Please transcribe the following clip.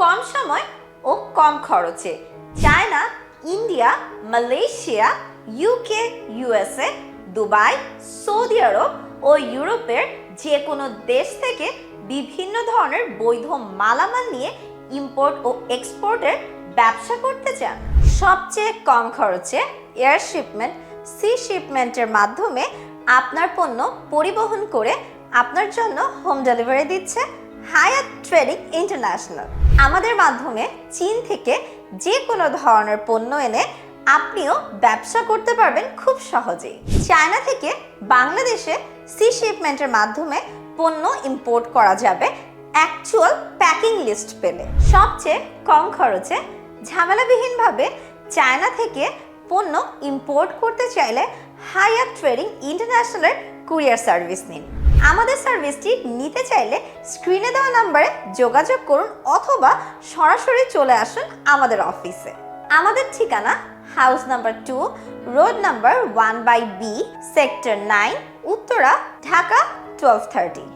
কম সময় ও কম খরচে China, India, Malaysia, UK, USA, Dubai, Saudi Arab ও ইউরোপের যে কোনো দেশ থেকে বিভিন্ন ধরনের বৈধ মালামাল নিয়ে ইম্পোর্ট ও এক্সপোর্টের ব্যবসা করতে চান? সবচেয়ে কম খরচে এয়ার শিপমেন্ট, সি শিপমেন্টের মাধ্যমে আপনার পণ্য পরিবহন করে আপনার জন্য হোম ডেলিভারি দিচ্ছে হায়াত ট্রেডিং ইন্টারন্যাশনাল। আমাদের মাধ্যমে চীন থেকে যে কোনো ধরনের পণ্য এনে আপনিও ব্যবসা করতে পারবেন খুব সহজেই। চায়না থেকে বাংলাদেশে সি শিপমেন্টের মাধ্যমে পণ্য ইম্পোর্ট করা যাবে অ্যাকচুয়াল প্যাকিং লিস্ট পেলে। সবচেয়ে কম খরচে ঝামেলাবিহীনভাবে চায়না থেকে পণ্য ইম্পোর্ট করতে চাইলে হায়াত ট্রেডিং ইন্টারন্যাশনালের কুরিয়ার সার্ভিস নিন। আমাদের সার্ভিসটি নিতে চাইলে স্ক্রিনে দেওয়া নম্বরে যোগাযোগ করুন অথবা সরাসরি চলে আসুন আমাদের অফিসে। আমাদের ঠিকানা house number 2, road number 1/B, sector 9, Uttara, Dhaka 1230।